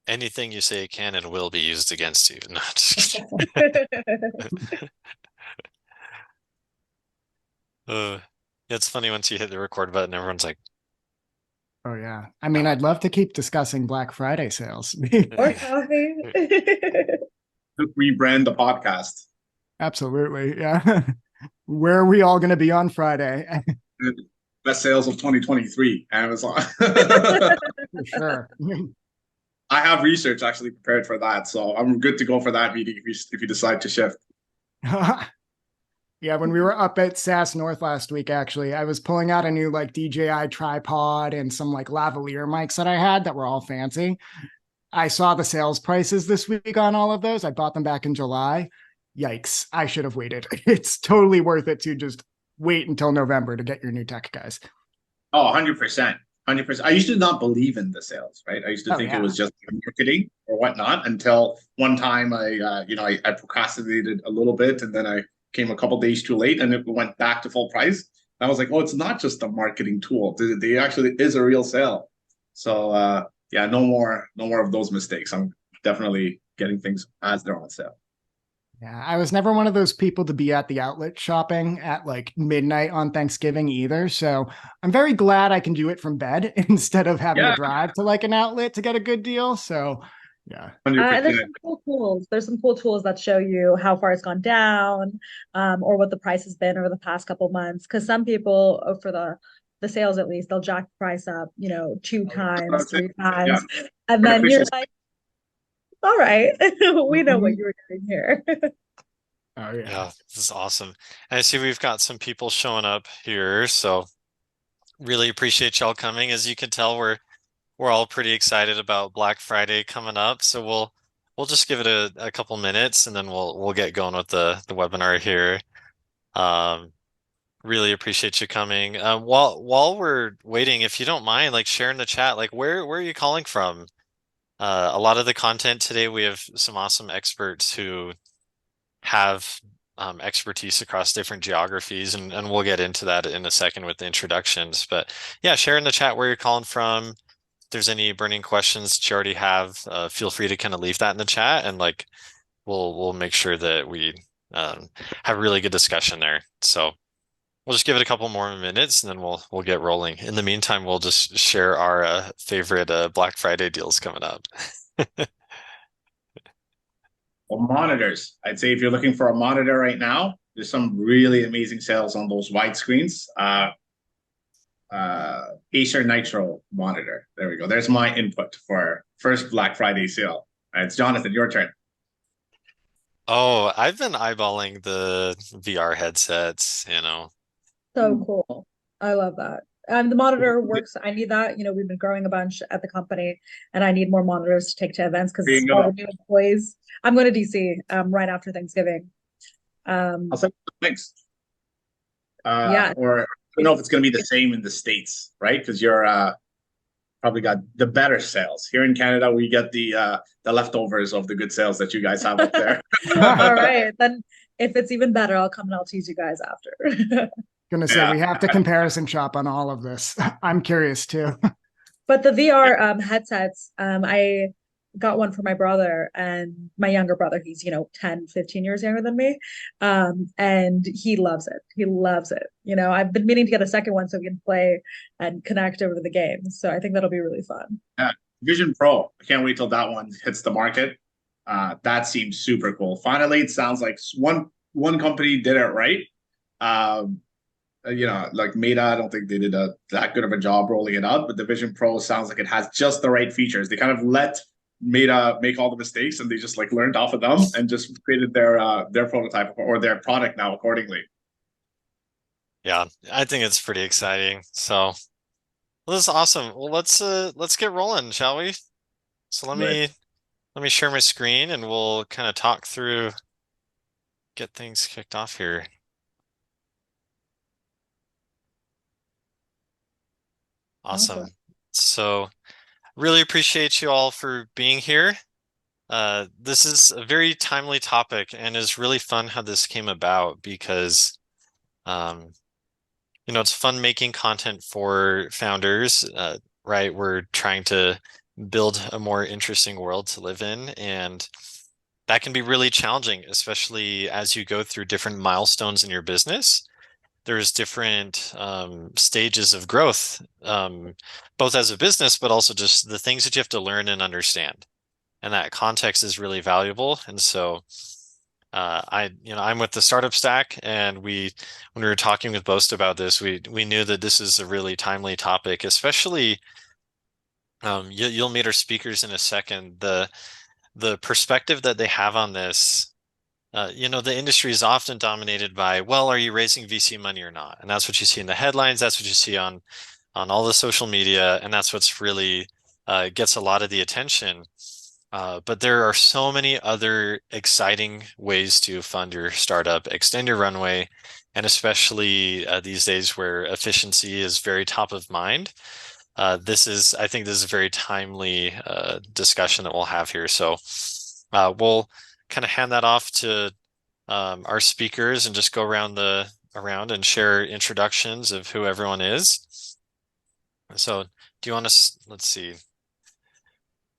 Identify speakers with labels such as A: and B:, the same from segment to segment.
A: Anything you say can and will be used against you. No, just kidding. Uh, it's funny once you hit the record button, everyone's like,
B: Oh yeah. I mean,
A: oh.
B: I'd love to keep discussing Black Friday sales.
C: Or coffee.
D: Rebrand the podcast.
B: Absolutely. Yeah. Where are we all going to be on Friday?
D: Best sales of 2023, Amazon.
B: For sure.
D: I have research actually prepared for that, so I'm good to go for that meeting if you decide to shift.
B: Yeah, when we were up at SAS North last week, actually, I was pulling out a new like DJI tripod and some like lavalier mics that I had that were all fancy. I saw the sales prices this week on all of those. I bought them back in July. Yikes. I should have waited. It's totally worth it to just wait until November to get your new tech, guys.
D: Oh, 100%. 100%. I used to not believe in the sales, right? I used to
B: Oh,
D: think it
B: yeah.
D: was just marketing or whatnot until one time I procrastinated a little bit and then I came a couple days too late and it went back to full price. And I was like, oh, it's not just a marketing tool. They actually is a real sale. So yeah, no more of those mistakes. I'm definitely getting things as they're on sale.
B: Yeah, I was never one of those people to be at the outlet shopping at like midnight on Thanksgiving either. So I'm very glad I can do it from bed instead of having to
D: Yeah,
B: drive to like an outlet to get a good deal. So yeah.
C: There's
D: 100%.
C: some cool tools. There's some cool tools that show you how far it's gone down, or what the price has been over the past couple months. Because some people, for the sales at least, they'll jack the price up, two
D: That's what
C: times,
D: I'm saying.
C: three
D: Yeah,
C: times, and then you're
D: artificial.
C: like, all right, we know what
B: Mhm.
C: you were doing here.
B: Oh yeah.
A: Yeah, this is awesome. And I see we've got some people showing up here, so really appreciate y'all coming. As you can tell, we're all pretty excited about Black Friday coming up. So we'll just give it a couple minutes and then we'll get going with the webinar here. Um, really appreciate you coming. While we're waiting, if you don't mind, like share in the chat, like where are you calling from? A lot of the content today, we have some awesome experts who have expertise across different geographies, and we'll get into that in a second with the introductions. But yeah, share in the chat where you're calling from. If there's any burning questions that you already have, feel free to kind of leave that in the chat, and like we'll make sure that we have a really good discussion there. So we'll just give it a couple more minutes, and then we'll get rolling. In the meantime, we'll just share our favorite Black Friday deals coming up.
D: Well, monitors. I'd say if you're looking for a monitor right now, there's some really amazing sales on those wide screens. Acer Nitro monitor. There we go. There's my input for first Black Friday sale. It's Jonathan, your turn.
A: Oh, I've been eyeballing the VR headsets,
C: So cool. I love that. The monitor works. I need that. We've been growing a bunch at the company, and I need more monitors to take to events
D: There
C: because
D: you
C: all the
D: go.
C: new employees. I'm going to DC right after Thanksgiving.
D: I'll
C: Um,
D: send you the links.
C: yeah,
D: Or I don't know if it's going to be the same in the States, right? Because you're probably got the better sales. Here in Canada, we get the leftovers of the good sales that you guys have up there.
C: all right. Then if it's even better, I'll come and I'll tease you guys after.
B: Gonna say
D: Yeah.
B: we have to comparison shop on all of this. I'm curious too.
C: But the VR headsets, I got one for my brother and my younger brother. He's, 10, 15 years younger than me. And he loves it. He loves it. I've been meaning to get a second one so we can play and connect over the games. So I think that'll be really fun.
D: Yeah. Vision Pro. I can't wait till that one hits the market. That seems super cool. Finally, it sounds like one company did it right. Um, like Meta, I don't think they did that good of a job rolling it out, but the Vision Pro sounds like it has just the right features. They kind of let Meta make all the mistakes, and they just like learned off of them and just created their prototype or their product now accordingly.
A: Yeah, I think it's pretty exciting. So, well, this is awesome. Well, let's get rolling, shall we? So
D: Right.
A: let me share my screen and we'll kind of talk through, get things kicked off here.
C: Awesome.
A: Awesome. So, really appreciate you all for being here. This is a very timely topic and is really fun how this came about because um, it's fun making content for founders, right? We're trying to build a more interesting world to live in. And that can be really challenging, especially as you go through different milestones in your business. There's different stages of growth, both as a business, but also just the things that you have to learn and understand. And that context is really valuable. And so I'm with the Startup Stack, and when we were talking with Boast about this, we knew that this is a really timely topic, especially you'll meet our speakers in a second. The perspective that they have on this, the industry is often dominated by, well, are you raising VC money or not? And that's what you see in the headlines. That's what you see on all the social media, and that's what's really gets a lot of the attention. But there are so many other exciting ways to fund your startup, extend your runway, and especially these days where efficiency is very top of mind. I think this is a very timely discussion that we'll have here. So we'll kind of hand that off to our speakers and just go around and share introductions of who everyone is. So do you want to, let's see.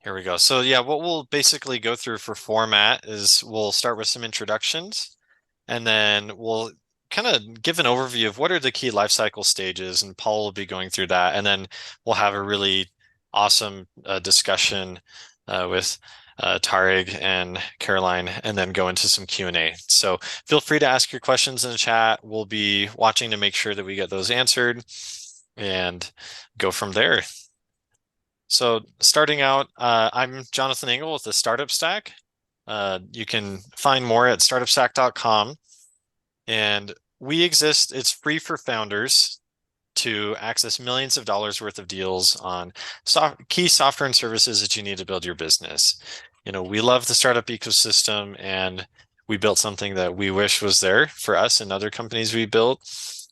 A: Here we go. So yeah, what we'll basically go through for format is we'll start with some introductions, and then we'll kind of give an overview of what are the key lifecycle stages, and Paul will be going through that. And then we'll have a really awesome discussion with Tarig and Caroline, and then go into some Q&A. So feel free to ask your questions in the chat. We'll be watching to make sure that we get those answered and go from there. So starting out, I'm Jonathan Engel with the Startup Stack. You can find more at startupstack.com. And we exist, it's free for founders to access millions of dollars worth of deals on key software and services that you need to build your business. We love the startup ecosystem, and we built something that we wish was there for us and other companies we built,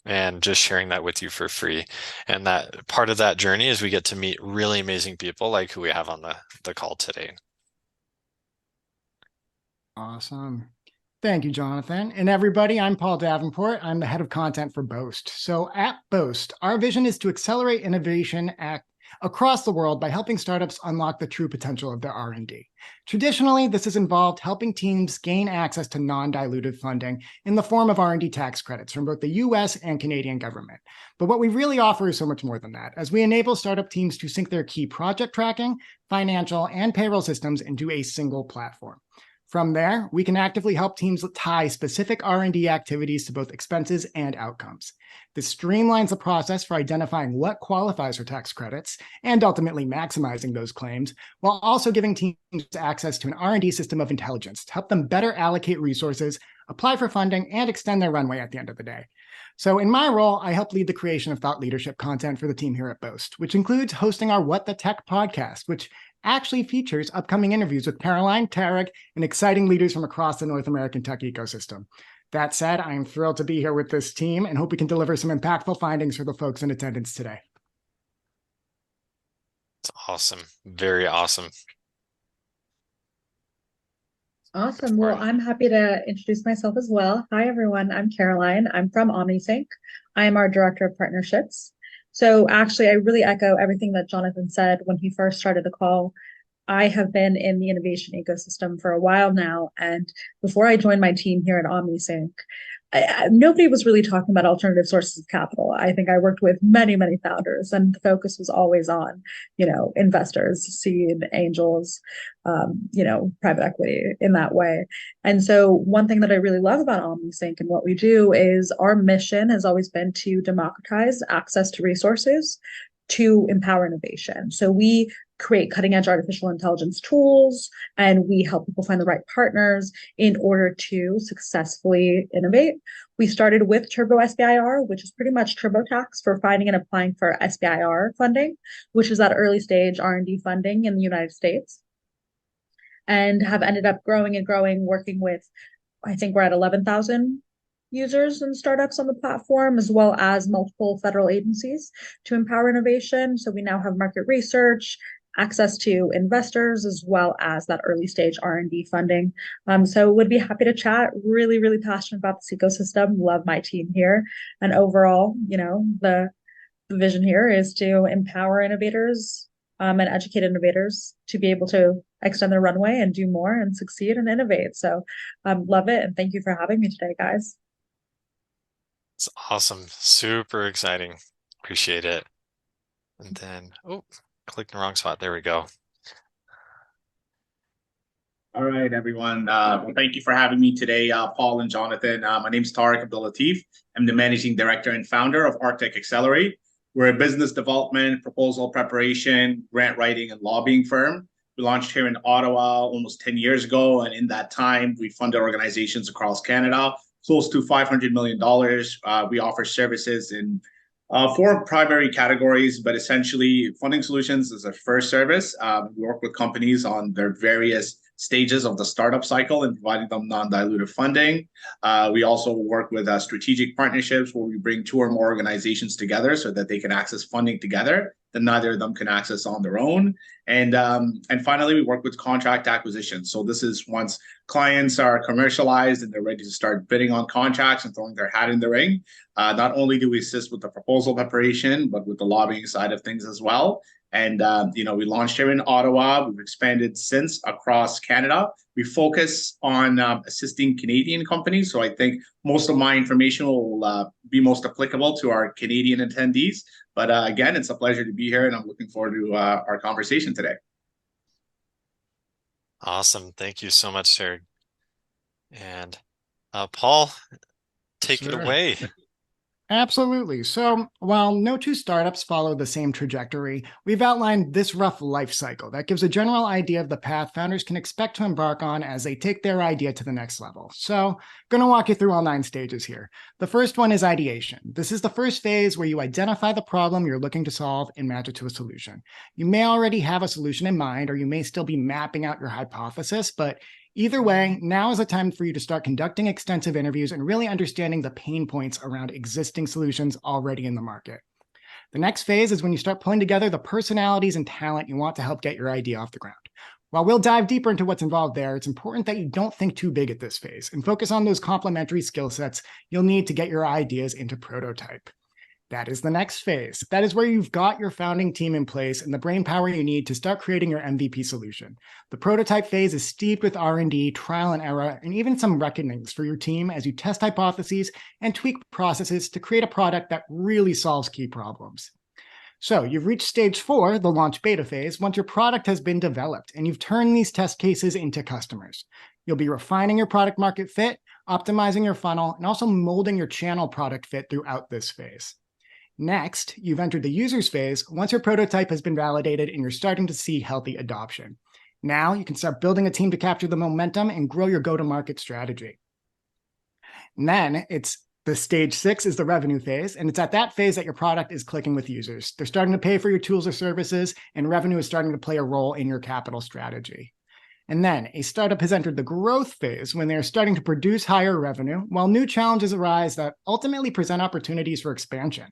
A: and just sharing that with you for free. And that part of that journey is we get to meet really amazing people like who we have on the call today.
B: Awesome. Thank you, Jonathan. And everybody, I'm Paul Davenport. I'm the head of content for Boast. So at Boast, our vision is to accelerate innovation across the world by helping startups unlock the true potential of their R&D. Traditionally, this has involved helping teams gain access to non-dilutive funding in the form of R&D tax credits from both the US and Canadian government. But what we really offer is so much more than that, as we enable startup teams to sync their key project tracking, financial, and payroll systems into a single platform. From there, we can actively help teams tie specific R&D activities to both expenses and outcomes. This streamlines the process for identifying what qualifies for tax credits and ultimately maximizing those claims, while also giving teams access to an R&D system of intelligence to help them better allocate resources, apply for funding, and extend their runway at the end of the day. So in my role, I help lead the creation of thought leadership content for the team here at Boast, which includes hosting our What the Tech podcast, which actually features upcoming interviews with Caroline, Tarig, and exciting leaders from across the North American tech ecosystem. That said, I am thrilled to be here with this team and hope we can deliver some impactful findings for the folks in attendance today.
A: It's awesome. Very awesome.
C: Awesome. Well, I'm happy to introduce myself as well. Hi, everyone. I'm Caroline. I'm from OmniSync. I am our Director of Partnerships. So actually, I really echo everything that Jonathan said when he first started the call. I have been in the innovation ecosystem for a while now. And before I joined my team here at OmniSync, nobody was really talking about alternative sources of capital. I think I worked with many, many founders, and the focus was always on, investors, seed, angels, private equity in that way. And so one thing that I really love about OmniSync and what we do is our mission has always been to democratize access to resources to empower innovation. So we create cutting edge artificial intelligence tools, and we help people find the right partners in order to successfully innovate. We started with Turbo SBIR, which is pretty much TurboTax for finding and applying for SBIR funding, which is that early stage R&D funding in the United States, and have ended up growing and growing, working with, I think we're at 11,000 users and startups on the platform, as well as multiple federal agencies to empower innovation. So we now have market research, access to investors, as well as that early stage R&D funding. So would be happy to chat. Really, really passionate about this ecosystem. Love my team here. And overall, the vision here is to empower innovators and educate innovators to be able to extend their runway and do more and succeed and innovate. So love it. And thank you for having me today, guys.
A: It's awesome. Super exciting. Appreciate it. And then, oh, clicked the wrong spot. There we go.
D: All right, everyone. Well, thank you for having me today, Paul and Jonathan. My name is Tariq Abdul-Latif. I'm the managing director and founder of Archtech Accelerate. We're a business development, proposal preparation, grant writing, and lobbying firm. We launched here in Ottawa almost 10 years ago, and in that time, we funded organizations across Canada, close to $500 million. We offer services in four primary categories, but essentially funding solutions is our first service. We work with companies on their various stages of the startup cycle and providing them non-dilutive funding. We also work with strategic partnerships where we bring two or more organizations together so that they can access funding together that neither of them can access on their own. And finally, we work with contract acquisition. So this is once clients are commercialized and they're ready to start bidding on contracts and throwing their hat in the ring. Not only do we assist with the proposal preparation, but with the lobbying side of things as well. And, we launched here in Ottawa. We've expanded since across Canada. We focus on assisting Canadian companies. So I think most of my information will be most applicable to our Canadian attendees. But again, it's a pleasure to be here, and I'm looking forward to our conversation today.
A: Awesome. Thank you so much, sir. And Paul, take it away.
B: Absolutely. So while no two startups follow the same trajectory, we've outlined this rough life cycle that gives a general idea of the path founders can expect to embark on as they take their idea to the next level. So I'm going to walk you through all 9 stages here. The first one is ideation. This is the first phase where you identify the problem you're looking to solve and match it to a solution. You may already have a solution in mind, or you may still be mapping out your hypothesis, but either way, now is a time for you to start conducting extensive interviews and really understanding the pain points around existing solutions already in the market. The next phase is when you start pulling together the personalities and talent you want to help get your idea off the ground. While we'll dive deeper into what's involved there, it's important that you don't think too big at this phase and focus on those complementary skill sets you'll need to get your ideas into prototype. That is the next phase. That is where you've got your founding team in place and the brainpower you need to start creating your MVP solution. The prototype phase is steeped with R&D, trial and error, and even some reckonings for your team as you test hypotheses and tweak processes to create a product that really solves key problems. So you've reached stage 4, the launch beta phase, once your product has been developed and you've turned these test cases into customers. You'll be refining your product market fit, optimizing your funnel, and also molding your channel product fit throughout this phase. Next, you've entered the users phase once your prototype has been validated and you're starting to see healthy adoption. Now you can start building a team to capture the momentum and grow your go-to-market strategy. And then it's the stage 6 is the revenue phase, and it's at that phase that your product is clicking with users. They're starting to pay for your tools or services, and revenue is starting to play a role in your capital strategy. And then a startup has entered the growth phase when they're starting to produce higher revenue, while new challenges arise that ultimately present opportunities for expansion.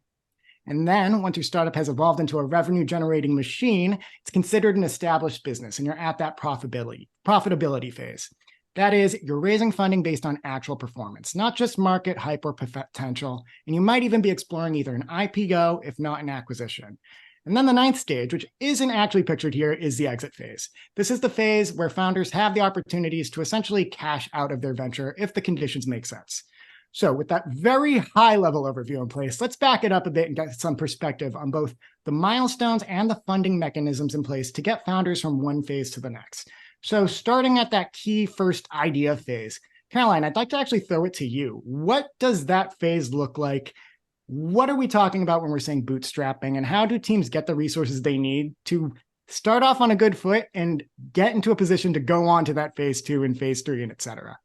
B: And then once your startup has evolved into a revenue generating machine, it's considered an established business and you're at that profitability phase. That is, you're raising funding based on actual performance, not just market hype or potential. And you might even be exploring either an IPO, if not an acquisition. And then the 9th stage, which isn't actually pictured here, is the exit phase. This is the phase where founders have the opportunities to essentially cash out of their venture if the conditions make sense. So with that very high level overview in place, let's back it up a bit and get some perspective on both the milestones and the funding mechanisms in place to get founders from one phase to the next. So starting at that key first idea phase, Caroline, I'd like to actually throw it to you. What does that phase look like? What are we talking about when we're saying bootstrapping, and how do teams get the resources they need to start off on a good foot and get into a position to go on to that phase 2 and phase 3 and et cetera?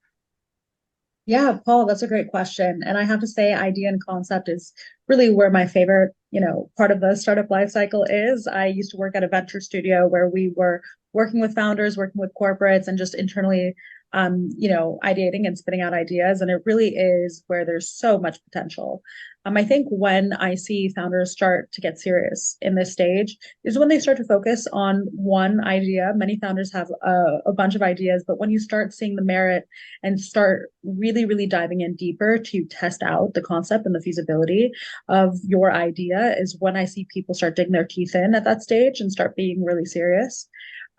C: Yeah, Paul, that's a great question. And I have to say, idea and concept is really where my favorite, part of the startup life cycle is. I used to work at a venture studio where we were working with founders, working with corporates, and just internally ideating and spitting out ideas. And it really is where there's so much potential. I think when I see founders start to get serious in this stage is when they start to focus on one idea. Many founders have a bunch of ideas, but when you start seeing the merit and start really, really diving in deeper to test out the concept and the feasibility of your idea is when I see people start digging their teeth in at that stage and start being really serious.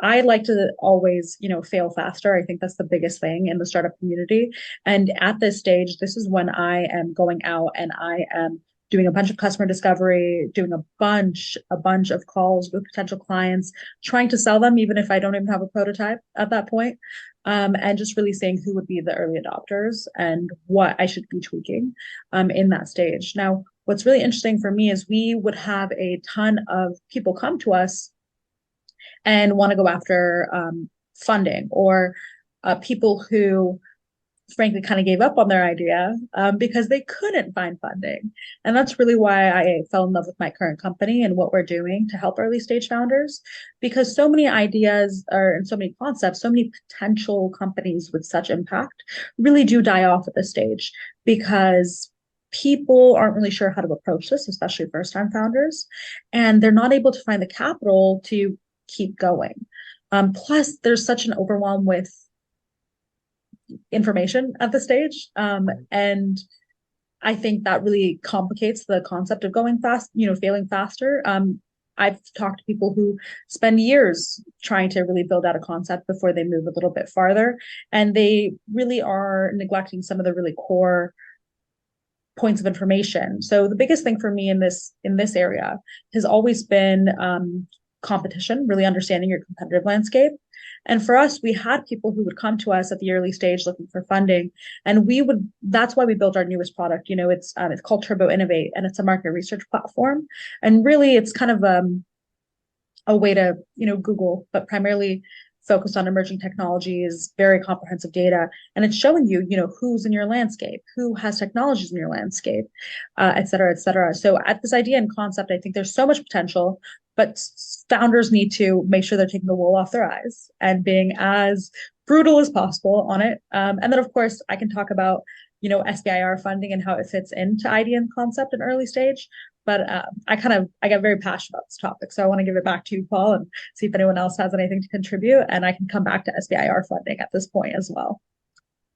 C: I like to always, fail faster. I think that's the biggest thing in the startup community. And at this stage, this is when I am going out and I am doing a bunch of customer discovery, doing a bunch of calls with potential clients, trying to sell them, even if I don't even have a prototype at that point. And just really seeing who would be the early adopters and what I should be tweaking in that stage. Now, what's really interesting for me is we would have a ton of people come to us and want to go after funding, or people who frankly kind of gave up on their idea because they couldn't find funding. And that's really why I fell in love with my current company and what we're doing to help early stage founders, because so many ideas and so many concepts, so many potential companies with such impact really do die off at this stage because people aren't really sure how to approach this, especially first time founders, and they're not able to find the capital to keep going. Plus, there's such an overwhelm with information at the stage. And I think that really complicates the concept of going fast, failing faster. I've talked to people who spend years trying to really build out a concept before they move a little bit farther. And they really are neglecting some of the really core points of information. So the biggest thing for me in this area has always been competition, really understanding your competitive landscape. And for us, we had people who would come to us at the early stage looking for funding, and that's why we built our newest product. It's called Turbo Innovate, and it's a market research platform. And really it's kind of a way to, Google, but primarily focused on emerging technologies, very comprehensive data, and it's showing you, who's in your landscape, who has technologies in your landscape, et cetera, et cetera. So at this idea and concept, I think there's so much potential, but founders need to make sure they're taking the wool off their eyes and being as brutal as possible on it. And then, of course, I can talk about, SBIR funding and how it fits into idea and concept in early stage. But I get very passionate about this topic. So I want to give it back to you, Paul, and see if anyone else has anything to contribute. And I can come back to SBIR funding at this point as well.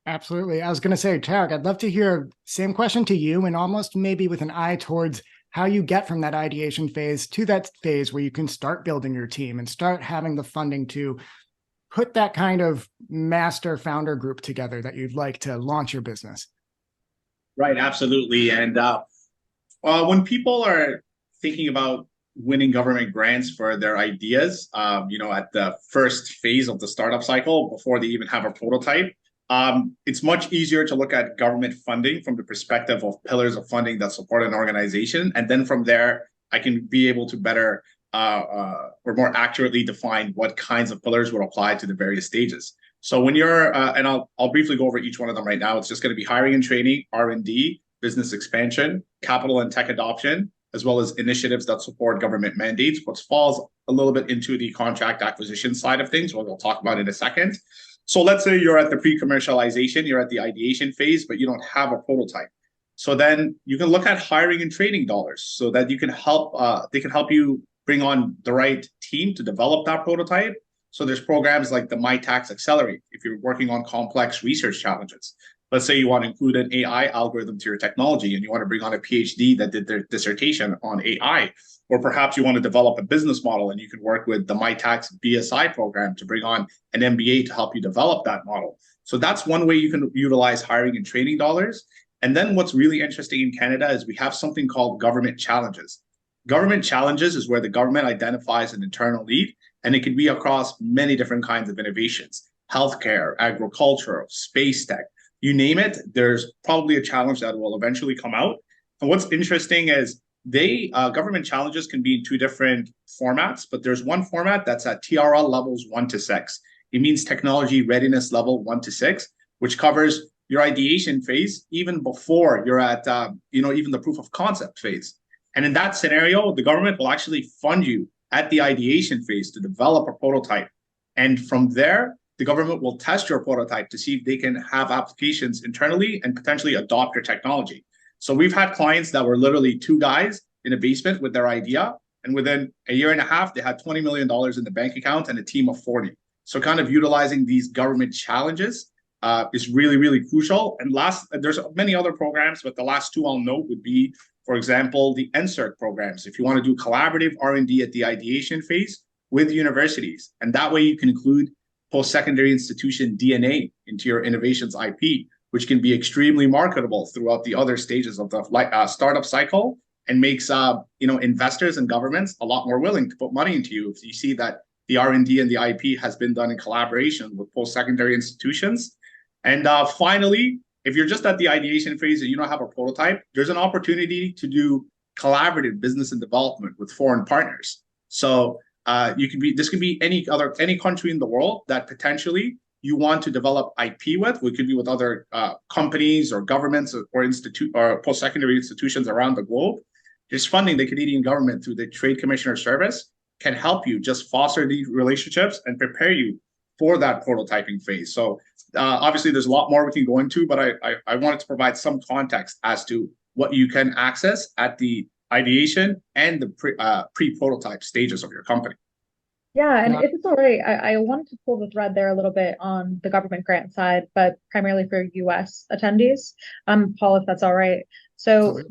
B: Absolutely. I was going to say, Tarek, I'd love to hear same question to you, and almost maybe with an eye towards how you get from that ideation phase to that phase where you can start building your team and start having the funding to put that kind of master founder group together that you'd like to launch your business.
D: Right, absolutely. And when people are thinking about winning government grants for their ideas, at the first phase of the startup cycle, before they even have a prototype, it's much easier to look at government funding from the perspective of pillars of funding that support an organization. And then from there, I can be able to better or more accurately define what kinds of pillars would apply to the various stages. So when you're, and I'll briefly go over each one of them right now. It's just going to be hiring and training, R&D, business expansion, capital and tech adoption, as well as initiatives that support government mandates, which falls a little bit into the contract acquisition side of things, what we'll talk about in a second. So let's say you're at the pre-commercialization, you're at the ideation phase, but you don't have a prototype. So then you can look at hiring and training dollars so that you can help, they can help you bring on the right team to develop that prototype. So there's programs like the Archtech Accelerate if you're working on complex research challenges. Let's say you want to include an AI algorithm to your technology and you want to bring on a PhD that did their dissertation on AI. Or perhaps you want to develop a business model and you can work with the Archtech BSI program to bring on an MBA to help you develop that model. So that's one way you can utilize hiring and training dollars. And then what's really interesting in Canada is we have something called government challenges. Government challenges is where the government identifies an internal need, and it can be across many different kinds of innovations: healthcare, agriculture, space tech, you name it. There's probably a challenge that will eventually come out. And what's interesting is government challenges can be in two different formats, but there's one format that's at TRL levels 1 to 6. It means technology readiness level 1 to 6, which covers your ideation phase even before you're at even the proof of concept phase. And in that scenario, the government will actually fund you at the ideation phase to develop a prototype. And from there, the government will test your prototype to see if they can have applications internally and potentially adopt your technology. So we've had clients that were literally two guys in a basement with their idea, and within a year and a half, they had $20 million in the bank account and a team of 40. So kind of utilizing these government challenges is really, really crucial. And there's many other programs, but the last two I'll note would be, for example, the NSERC programs. If you want to do collaborative R&D at the ideation phase with universities, and that way you can include post-secondary institution DNA into your innovations IP, which can be extremely marketable throughout the other stages of the startup cycle, and makes investors and governments a lot more willing to put money into you if you see that the R&D and the IP has been done in collaboration with post-secondary institutions. And finally, if you're just at the ideation phase and you don't have a prototype, there's an opportunity to do collaborative business and development with foreign partners. So this could be any country in the world that potentially you want to develop IP with. We could be with other companies or governments or post-secondary institutions around the globe. There's funding the Canadian government through the Trade Commissioner Service can help you just foster these relationships and prepare you for that prototyping phase. So obviously there's a lot more we can go into, but I wanted to provide some context as to what you can access at the ideation and the pre-prototype stages of your company.
C: Yeah, and if it's all right, I wanted to pull the thread there a little bit on the government grant side, but primarily for US attendees. Paul, if that's all right. So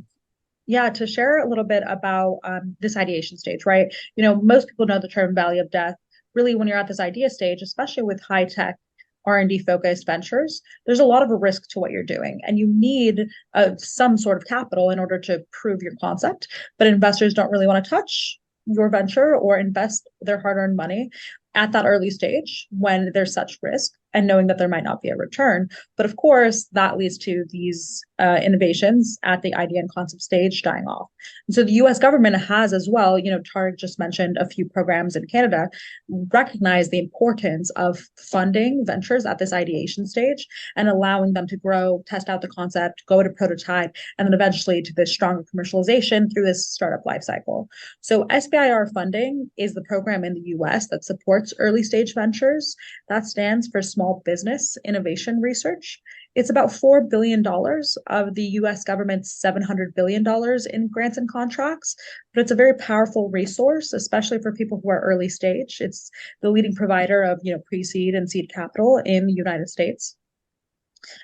C: yeah, to share a little bit about this ideation stage, right? Most people know the term valley of death. Really, when you're at this idea stage, especially with high tech R&D focused ventures, there's a lot of a risk to what you're doing, and you need some sort of capital in order to prove your concept. But investors don't really want to touch your venture or invest their hard-earned money at that early stage when there's such risk and knowing that there might not be a return. But of course, that leads to these innovations at the idea and concept stage dying off. And so the US government has as well, Tariq just mentioned a few programs in Canada, recognize the importance of funding ventures at this ideation stage and allowing them to grow, test out the concept, go to prototype, and then eventually to this stronger commercialization through this startup lifecycle. So SBIR funding is the program in the US that supports early stage ventures. That stands for Small Business Innovation Research. It's about $4 billion of the US government's $700 billion in grants and contracts, but it's a very powerful resource, especially for people who are early stage. It's the leading provider of, pre-seed and seed capital in the United States.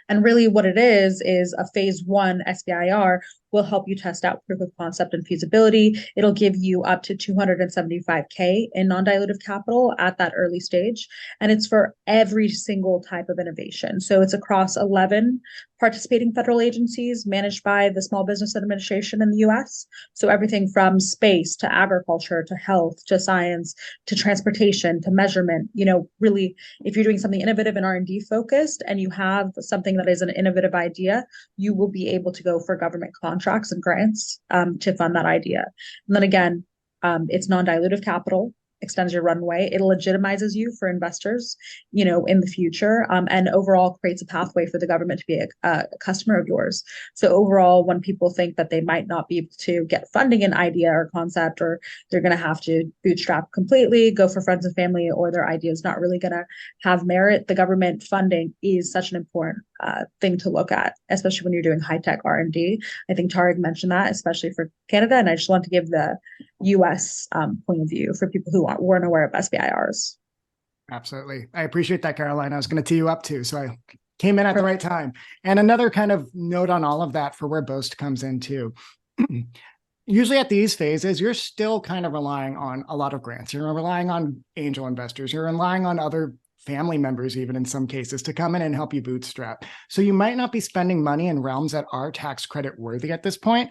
C: And really what it is a phase one SBIR will help you test out proof of concept and feasibility. It'll give you up to $275K in non-dilutive capital at that early stage. And it's for every single type of innovation. So it's across 11 participating federal agencies managed by the Small Business Administration in the US. So everything from space to agriculture to health to science to transportation to measurement, really, if you're doing something innovative and R&D focused and you have something that is an innovative idea, you will be able to go for government contracts and grants to fund that idea. And then again, it's non-dilutive capital, extends your runway. It legitimizes you for investors, in the future, and overall creates a pathway for the government to be a customer of yours. So overall, when people think that they might not be able to get funding an idea or concept, or they're going to have to bootstrap completely, go for friends and family, or their idea is not really going to have merit, the government funding is such an important thing to look at, especially when you're doing high-tech R&D. I think Tariq mentioned that, especially for Canada, and I just want to give the US point of view for people who weren't aware of SBIRs.
B: Absolutely. I appreciate that, Caroline. I was going to tee you up too, so I came in at the right time. And another kind of note on all of that for where Boast comes in too. Usually at these phases, you're still kind of relying on a lot of grants. You're relying on angel investors. You're relying on other family members, even in some cases, to come in and help you bootstrap. So you might not be spending money in realms that are tax credit worthy at this point.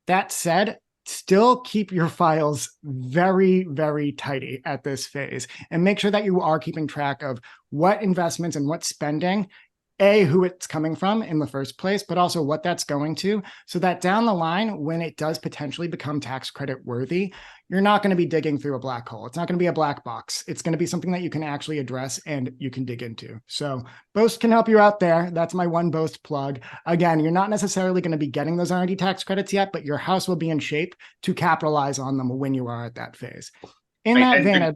B: That said, still keep your files very, very tidy at this phase and make sure that you are keeping track of what investments and what spending, who it's coming from in the first place, but also what that's going to, so that down the line, when it does potentially become tax credit worthy, you're not going to be digging through a black hole. It's not going to be a black box. It's going to be something that you can actually address and you can dig into. So Boast can help you out there. That's my one Boast plug. Again, you're not necessarily going to be getting those R&D tax credits yet, but your house will be in shape to capitalize on them when you are at that phase. in
D: Right.
B: that vein,
D: And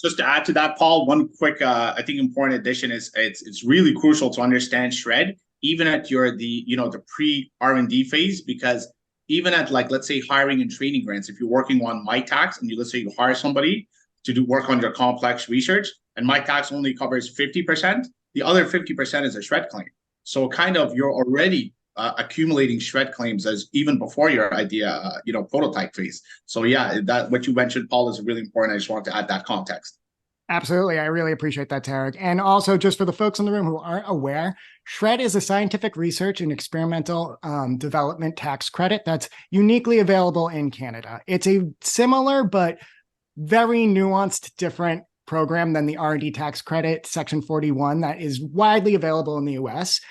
D: just to add to that, Paul, one quick, I think important addition is it's really crucial to understand shred even at the pre R&D phase, because even at, like, let's say hiring and training grants, if you're working on MyTax and let's say you hire somebody to do work on your complex research, and MyTax only covers 50%, the other 50% is a shred claim. So kind of you're already accumulating shred claims as even before your idea, prototype phase. So yeah, that what you mentioned, Paul, is really important. I just wanted to add that context.
B: Absolutely. I really appreciate that, Tarek. And also, just for the folks in the room who aren't aware, SHRED is a scientific research and experimental development tax credit that's uniquely available in Canada. It's a similar but very nuanced, different program than the R&D tax credit, Section 41, that is widely available in the US.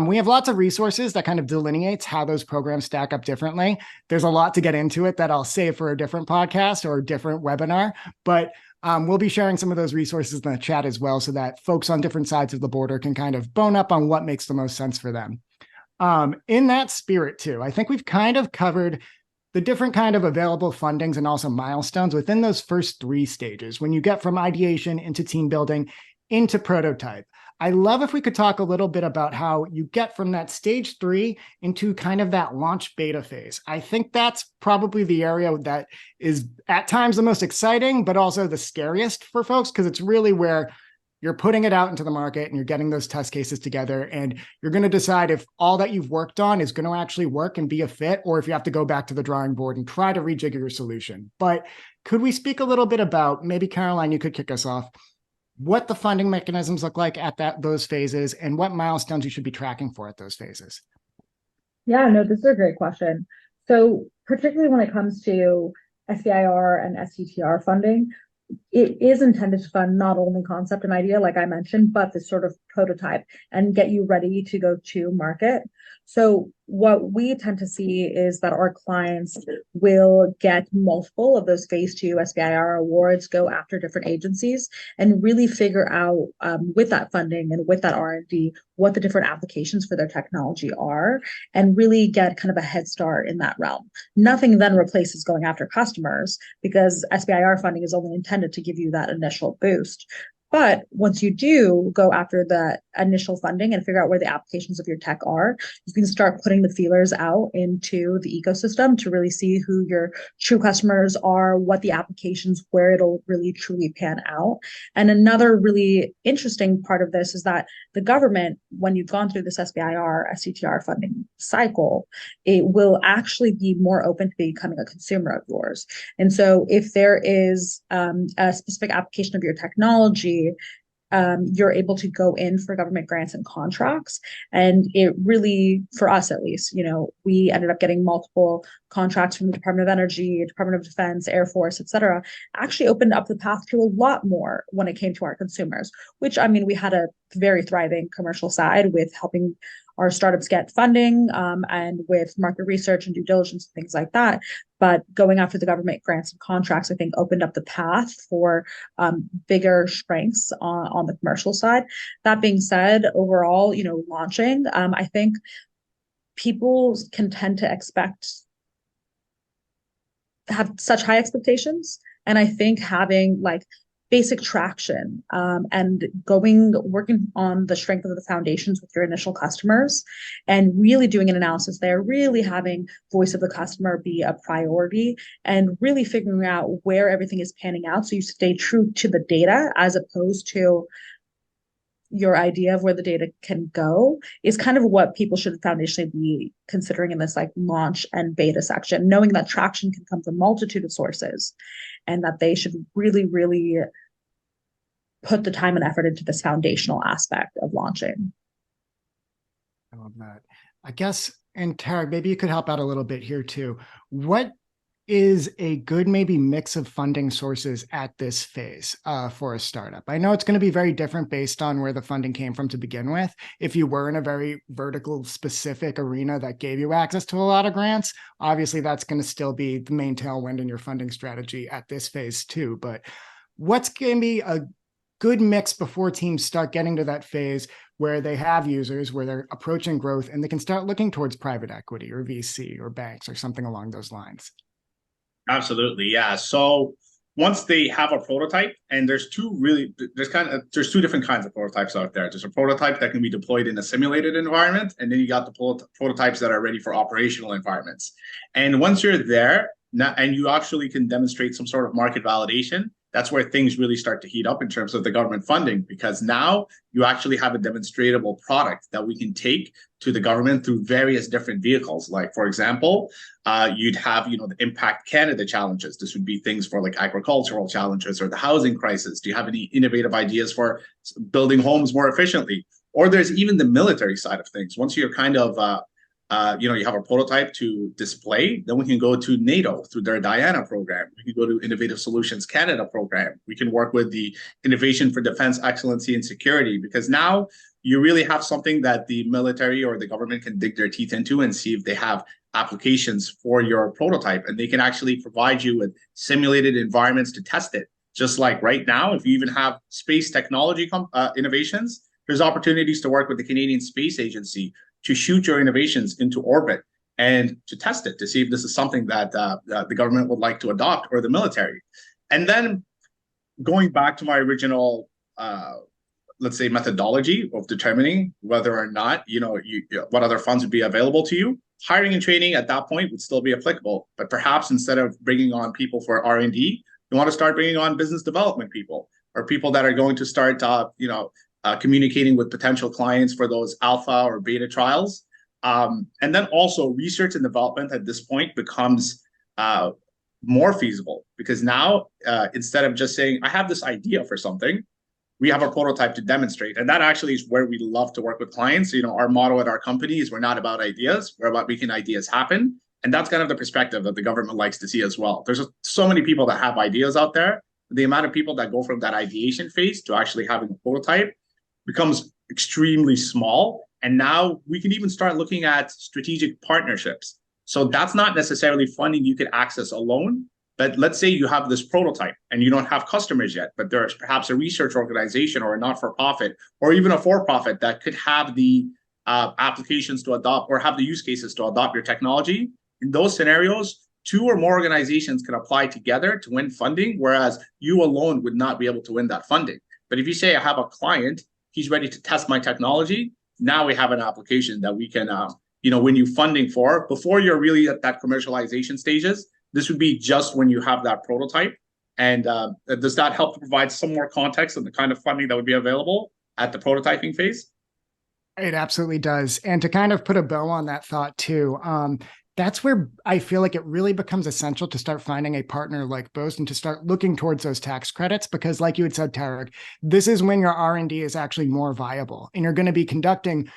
B: We have lots of resources that kind of delineates how those programs stack up differently. There's a lot to get into it that I'll save for a different podcast or a different webinar, but we'll be sharing some of those resources in the chat as well so that folks on different sides of the border can kind of bone up on what makes the most sense for them. In that spirit too, I think we've kind of covered the different kind of available fundings and also milestones within those first 3 stages when you get from ideation into team building into prototype. I love if we could talk a little bit about how you get from that stage 3 into kind of that launch beta phase. I think that's probably the area that is at times the most exciting, but also the scariest for folks, because it's really where you're putting it out into the market and you're getting those test cases together, and you're going to decide if all that you've worked on is going to actually work and be a fit, or if you have to go back to the drawing board and try to rejigger your solution. But could we speak a little bit about, maybe Caroline, you could kick us off, what the funding mechanisms look like at those phases and what milestones you should be tracking for at those phases?
C: Yeah, no, this is a great question. So particularly when it comes to SBIR and STTR funding, it is intended to fund not only concept and idea, like I mentioned, but the sort of prototype and get you ready to go to market. So what we tend to see is that our clients will get multiple of those phase 2 SBIR awards, go after different agencies, and really figure out with that funding and with that R&D what the different applications for their technology are, and really get kind of a head start in that realm. Nothing then replaces going after customers, because SBIR funding is only intended to give you that initial boost. But once you do go after the initial funding and figure out where the applications of your tech are, you can start putting the feelers out into the ecosystem to really see who your true customers are, what the applications, where it'll really truly pan out. And another really interesting part of this is that the government, when you've gone through this SBIR, STTR funding cycle, it will actually be more open to becoming a consumer of yours. And so if there is a specific application of your technology, you're able to go in for government grants and contracts. And it really, for us at least, we ended up getting multiple contracts from the Department of Energy, Department of Defense, Air Force, et cetera, actually opened up the path to a lot more when it came to our consumers, which, I mean, we had a very thriving commercial side with helping our startups get funding and with market research and due diligence and things like that. But going after the government grants and contracts, I think, opened up the path for bigger strengths on the commercial side. That being said, overall, launching, I think people can tend to have such high expectations. And I think having like basic traction and working on the strength of the foundations with your initial customers and really doing an analysis there, really having voice of the customer be a priority and really figuring out where everything is panning out so you stay true to the data as opposed to your idea of where the data can go is kind of what people should foundationally be considering in this like launch and beta section, knowing that traction can come from a multitude of sources and that they should really, really put the time and effort into this foundational aspect of launching.
B: I love that. I guess, and Tarek, maybe you could help out a little bit here too. What is a good maybe mix of funding sources at this phase for a startup? I know it's going to be very different based on where the funding came from to begin with. If you were in a very vertical specific arena that gave you access to a lot of grants, obviously that's going to still be the main tailwind in your funding strategy at this phase too. But what's going to be a good mix before teams start getting to that phase where they have users, where they're approaching growth and they can start looking towards private equity or VC or banks or something along those lines?
D: Absolutely. Yeah. So once they have a prototype, and there's two different kinds of prototypes out there. There's a prototype that can be deployed in a simulated environment, and then you got the prototypes that are ready for operational environments. And once you're there, and you actually can demonstrate some sort of market validation, that's where things really start to heat up in terms of the government funding, because now you actually have a demonstratable product that we can take to the government through various different vehicles. Like, for example, you'd have, the Impact Canada challenges. This would be things for like agricultural challenges or the housing crisis. Do you have any innovative ideas for building homes more efficiently? Or there's even the military side of things. Once you're kind of you have a prototype to display, then we can go to NATO through their Diana program. We can go to Innovative Solutions Canada program. We can work with the Innovation for Defense Excellency and Security, because now you really have something that the military or the government can dig their teeth into and see if they have applications for your prototype. And they can actually provide you with simulated environments to test it. Just like right now, if you even have space technology innovations, there's opportunities to work with the Canadian Space Agency to shoot your innovations into orbit and to test it to see if this is something that the government would like to adopt, or the military. And then going back to my original, let's say, methodology of determining whether or not, what other funds would be available to you, hiring and training at that point would still be applicable. But perhaps instead of bringing on people for R&D, you want to start bringing on business development people, or people that are going to start, communicating with potential clients for those alpha or beta trials. And then also research and development at this point becomes more feasible, because now instead of just saying, I have this idea for something, we have a prototype to demonstrate. And that actually is where we love to work with clients. Our motto at our company is, we're not about ideas, we're about making ideas happen. And that's kind of the perspective that the government likes to see as well. There's so many people that have ideas out there. The amount of people that go from that ideation phase to actually having a prototype becomes extremely small. And now we can even start looking at strategic partnerships. So that's not necessarily funding you could access alone. But let's say you have this prototype and you don't have customers yet, but there's perhaps a research organization or a not-for-profit or even a for-profit that could have the applications to adopt, or have the use cases to adopt your technology. In those scenarios, 2 or more organizations can apply together to win funding, whereas you alone would not be able to win that funding. But if you say, I have a client, he's ready to test my technology, now we have an application that we can win you funding for before you're really at that commercialization stages. This would be just when you have that prototype. And does that help to provide some more context on the kind of funding that would be available at the prototyping phase?
B: It absolutely does. And to kind of put a bow on that thought too, that's where I feel like it really becomes essential to start finding a partner like Boast and to start looking towards those tax credits, because like you had said, Tarek, this is when your R&D is actually more viable, and you're going to be conducting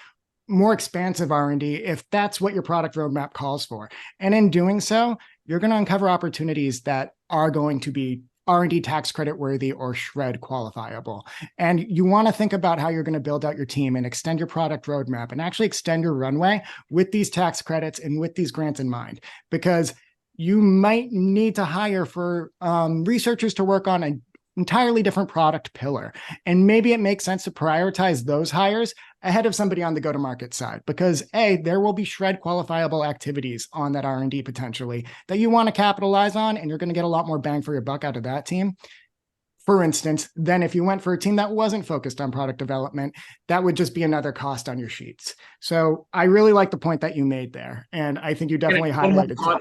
B: more expansive R&D if that's what your product roadmap calls for. And in doing so, you're going to uncover opportunities that are going to be R&D tax credit worthy or SR&ED qualifiable. And you want to think about how you're going to build out your team and extend your product roadmap and actually extend your runway with these tax credits and with these grants in mind, because you might need to hire for researchers to work on an entirely different product pillar. And maybe it makes sense to prioritize those hires ahead of somebody on the go-to-market side, because there will be SR&ED qualifiable activities on that R&D potentially that you want to capitalize on, and you're going to get a lot more bang for your buck out of that team. For instance, than if you went for a team that wasn't focused on product development, that would just be another cost on your sheets. So I really like the point that you made there. And I think you definitely highlighted that.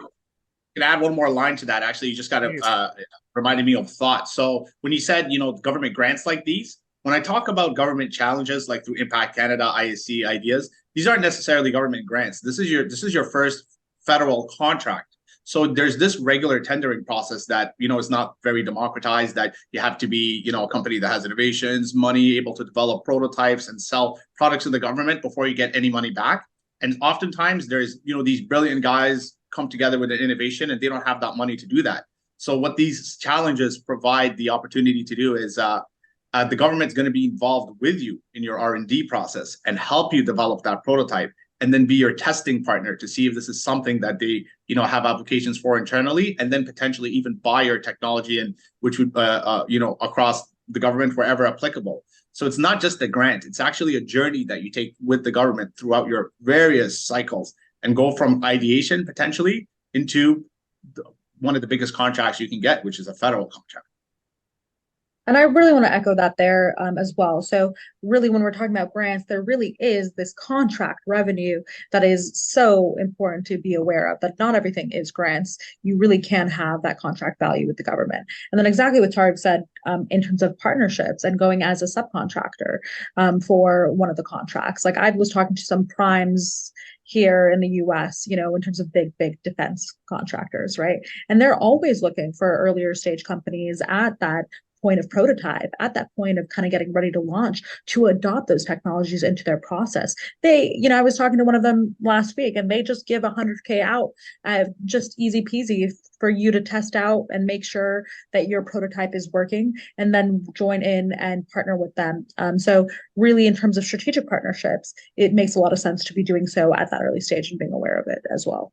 D: Can add one more line to that. Actually, you just got to reminded me of thought. So when you said, government grants like these, when I talk about government challenges like through Impact Canada, ISC ideas, these aren't necessarily government grants. This is your first federal contract. So there's this regular tendering process that, is not very democratized, that you have to be, a company that has innovations, money, able to develop prototypes and sell products to the government before you get any money back. And oftentimes there's, these brilliant guys come together with an innovation and they don't have that money to do that. So what these challenges provide the opportunity to do is the government's going to be involved with you in your R&D process and help you develop that prototype, and then be your testing partner to see if this is something that they, have applications for internally, and then potentially even buy your technology, and which would, across the government wherever applicable. So it's not just a grant; it's actually a journey that you take with the government throughout your various cycles, and go from ideation potentially into one of the biggest contracts you can get, which is a federal contract.
C: And I really want to echo that there as well. So really, when we're talking about grants, there really is this contract revenue that is so important to be aware of, that not everything is grants. You really can have that contract value with the government. And then exactly what Tarek said in terms of partnerships and going as a subcontractor for one of the contracts. Like I was talking to some primes here in the US, you know, in terms of big defense contractors, right? And they're always looking for earlier stage companies at that point of prototype, at that point of kind of getting ready to launch, to adopt those technologies into their process. They, you know, I was talking to one of them last week and they just give 100K out, just easy peasy for you to test out and make sure that your prototype is working, and then join in and partner with them. So really, in terms of strategic partnerships, it makes a lot of sense to be doing so at that early stage and being aware of it as well.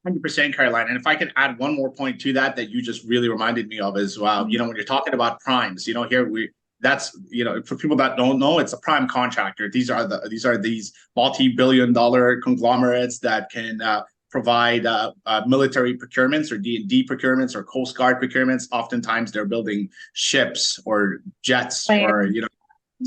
D: 100%, Caroline. And if I can add one more point to that you just really reminded me of is, you know, when you're talking about primes, you know, here that's, you know, for people that don't know, it's a prime contractor. These are these multi-billion-dollar conglomerates that can provide military procurements or D&D procurements or Coast Guard procurements. Oftentimes they're building ships or jets or, you know,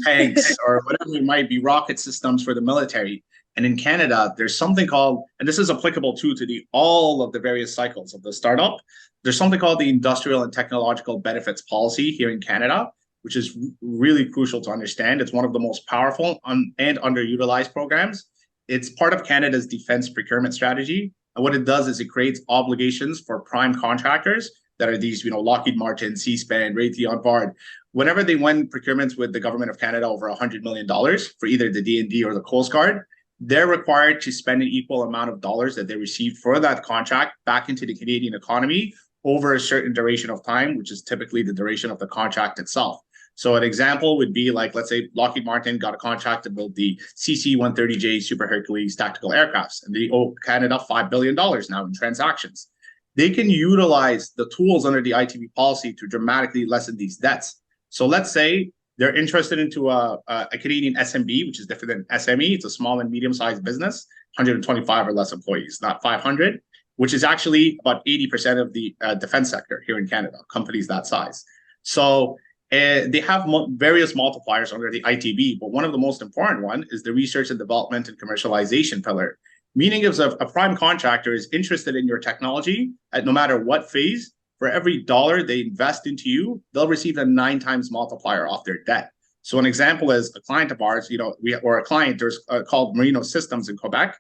D: tanks or whatever it might be, rocket systems for the military. And in Canada, there's something called, and this is applicable too to all of the various cycles of the startup. There's something called the Industrial and Technological Benefits Policy here in Canada, which is really crucial to understand. It's one of the most powerful and underutilized programs. It's part of Canada's defense procurement strategy. And what it does is it creates obligations for prime contractors that are these, you know, Lockheed Martin, Seaspan, Raytheon, Bard. Whenever they win procurements with the government of Canada over $100 million for either the D&D or the Coast Guard, they're required to spend an equal amount of dollars that they received for that contract back into the Canadian economy over a certain duration of time, which is typically the duration of the contract itself. So an example would be like, let's say Lockheed Martin got a contract to build the CC-130J Super Hercules tactical aircrafts, and they owe Canada $5 billion now in transactions. They can utilize the tools under the ITB policy to dramatically lessen these debts. So let's say they're interested into a Canadian SMB, which is different than SME. It's a small and medium-sized business, 125 or less employees, not 500, which is actually about 80% of the defense sector here in Canada, companies that size. So they have various multipliers under the ITB, but one of the most important one is the research and development and commercialization pillar. Meaning if a prime contractor is interested in your technology at no matter what phase, for every dollar they invest into you, they'll receive a 9 times multiplier off their debt. So an example is a client of ours, you know, a client there's called Marino Systems in Quebec,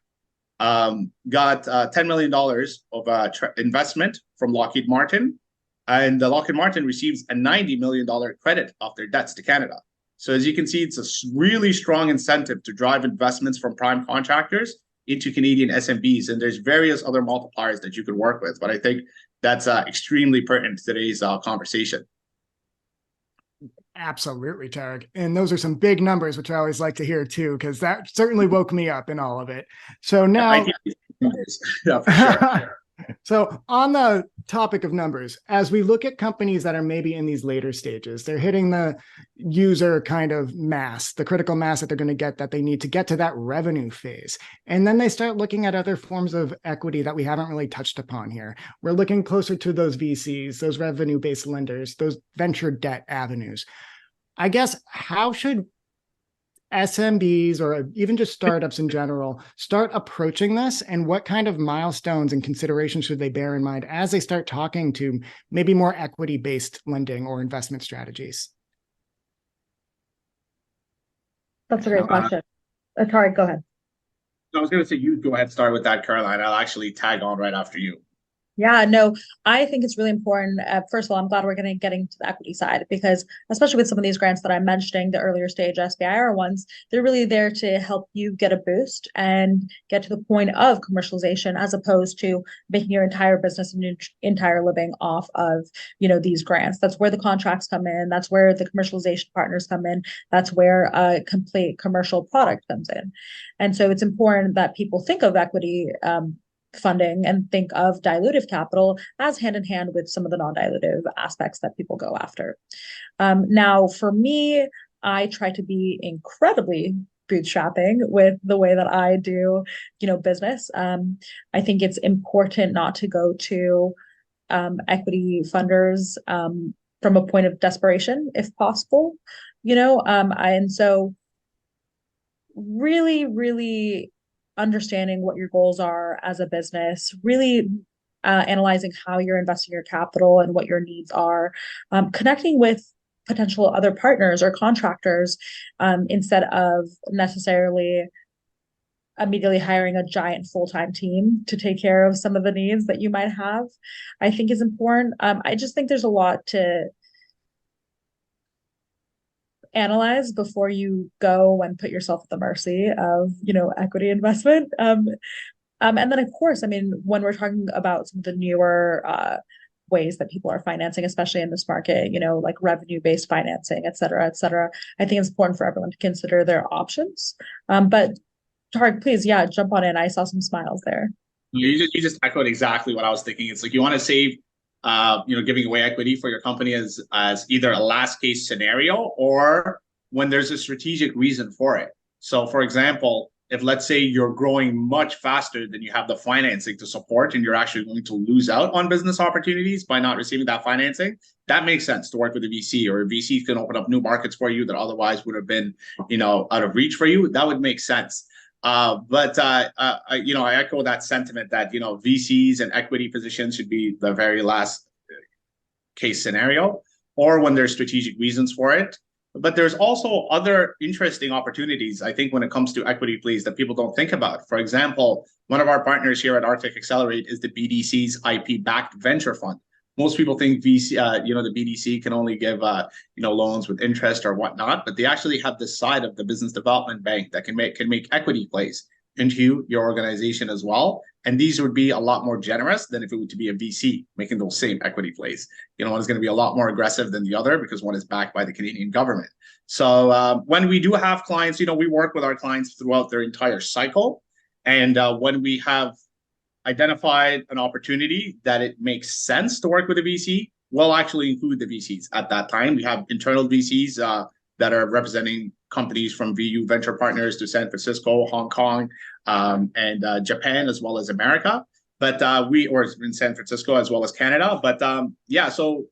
D: got $10 million of investment from Lockheed Martin, and Lockheed Martin receives a $90 million credit off their debts to Canada. So as you can see, it's a really strong incentive to drive investments from prime contractors into Canadian SMBs, and there's various other multipliers that you could work with. But I think that's extremely pertinent to today's conversation.
B: Absolutely, Tarek. And those are some big numbers, which I always like to hear too, because that certainly woke me up in all of it. So now,
D: yeah, for sure.
B: So on the topic of numbers, as we look at companies that are maybe in these later stages, they're hitting the user kind of mass, the critical mass that they're going to get that they need to get to that revenue phase. And then they start looking at other forms of equity that we haven't really touched upon here. We're looking closer to those VCs, those revenue-based lenders, those venture debt avenues. I guess, how should SMBs or even just startups in general start approaching this, and what kind of milestones and considerations should they bear in mind as they start talking to maybe more equity-based lending or investment strategies?
C: That's a great question. Tarek, go ahead.
D: I was going to say, you go ahead, start with that, Caroline. I'll actually tag on right after you.
C: Yeah, no, I think it's really important. First of all, I'm glad we're getting to the equity side, because especially with some of these grants that I'm mentioning, the earlier stage SBIR ones, they're really there to help you get a boost and get to the point of commercialization, as opposed to making your entire business and your entire living off of, you know, these grants. That's where the contracts come in. That's where the commercialization partners come in. That's where a complete commercial product comes in. And so it's important that people think of equity funding and think of dilutive capital as hand in hand with some of the non-dilutive aspects that people go after. Now, for me, I try to be incredibly bootstrapping with the way that I do, you know, business. I think it's important not to go to equity funders from a point of desperation, if possible, and so really, really understanding what your goals are as a business, really analyzing how you're investing your capital and what your needs are, connecting with potential other partners or contractors instead of necessarily immediately hiring a giant full-time team to take care of some of the needs that you might have, I think is important. I just think there's a lot to analyze before you go and put yourself at the mercy of, equity investment. And then of course, I mean, when we're talking about some of the newer ways that people are financing, especially in this market, like revenue-based financing, et cetera, I think it's important for everyone to consider their options. But Tarek, please, yeah, jump on in. I saw some smiles there.
D: You just echoed exactly what I was thinking. It's like you want to save giving away equity for your company as either a last case scenario or when there's a strategic reason for it. So for example, if let's say you're growing much faster than you have the financing to support and you're actually going to lose out on business opportunities by not receiving that financing, that makes sense to work with a VC, or a VC can open up new markets for you that otherwise would have been, out of reach for you. That would make sense. But I echo that sentiment that, VCs and equity positions should be the very last case scenario, or when there's strategic reasons for it. But there's also other interesting opportunities, I think, when it comes to equity plays that people don't think about. For example, one of our partners here at Archtech Accelerate is the BDC's IP-backed venture fund. Most people think VC, the BDC can only give, loans with interest or whatnot, but they actually have this side of the business development bank that can make equity plays into your organization as well. And these would be a lot more generous than if it were to be a VC making those same equity plays. One is going to be a lot more aggressive than the other because one is backed by the Canadian government. So when we do have clients, we work with our clients throughout their entire cycle. And when we have identified an opportunity that it makes sense to work with a VC, we'll actually include the VCs at that time. We have internal VCs that are representing companies from VU Venture Partners to San Francisco, Hong Kong, and Japan, as well as America. But or in San Francisco as well as Canada. But so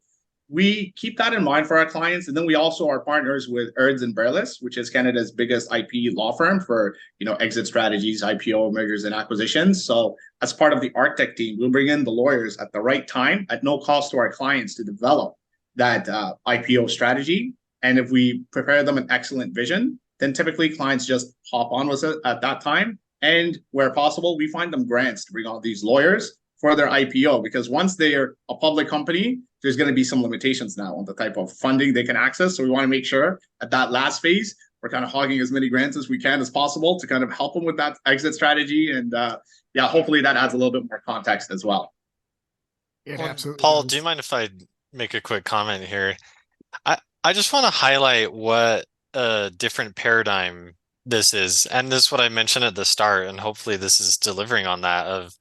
D: we keep that in mind for our clients. And then we also are partners with Erd's and Berlis, which is Canada's biggest IP law firm for, exit strategies, IPO, mergers and acquisitions. So as part of the Archtech team, we'll bring in the lawyers at the right time at no cost to our clients to develop that IPO strategy. And if we prepare them an excellent vision, then typically clients just hop on with it at that time. And where possible, we find them grants to bring on these lawyers for their IPO, because once they're a public company, there's going to be some limitations now on the type of funding they can access. So we want to make sure at that last phase, we're kind of hogging as many grants as we can as possible to kind of help them with that exit strategy. And hopefully that adds a little bit more context as well.
B: It absolutely
A: Paul,
B: does.
A: do you mind if I make a quick comment here? I just want to highlight what a different paradigm this is. And this is what I mentioned at the start, and hopefully this is delivering on that of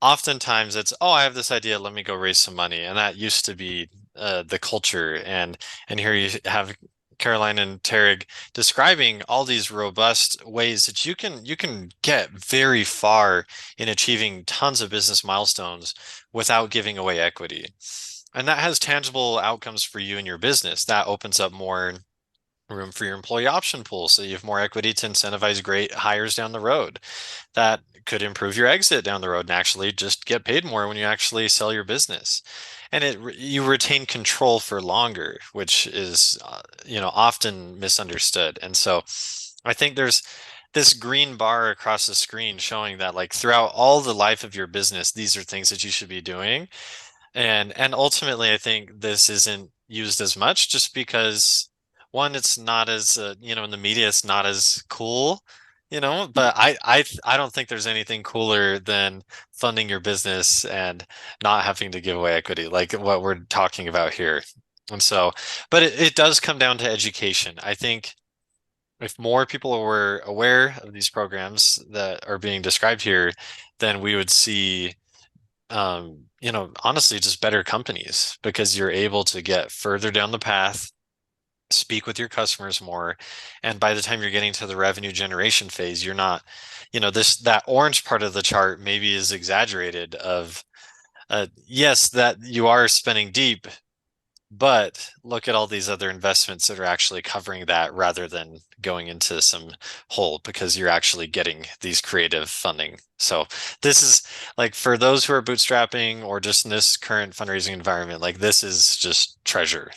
A: oftentimes it's, I have this idea, let me go raise some money. And that used to be the culture. And here you have Caroline and Tarek describing all these robust ways that you can get very far in achieving tons of business milestones without giving away equity. And that has tangible outcomes for you and your business. That opens up more room for your employee option pool, so you have more equity to incentivize great hires down the road. That could improve your exit down the road and actually just get paid more when you actually sell your business. And you retain control for longer, which is often misunderstood. And so I think there's this green bar across the screen showing that, like, throughout all the life of your business, these are things that you should be doing. And ultimately, I think this isn't used as much just because, one, it's not as in the media, it's not as cool, but I don't think there's anything cooler than funding your business and not having to give away equity, like what we're talking about here. And so, but it does come down to education. I think if more people were aware of these programs that are being described here, then we would see honestly, just better companies, because you're able to get further down the path, speak with your customers more. And by the time you're getting to the revenue generation phase, you're not, that orange part of the chart maybe is exaggerated of, yes, that you are spending deep, but look at all these other investments that are actually covering that rather than going into some hole because you're actually getting these creative funding. So this is like for those who are bootstrapping or just in this current fundraising environment, like this is just treasure.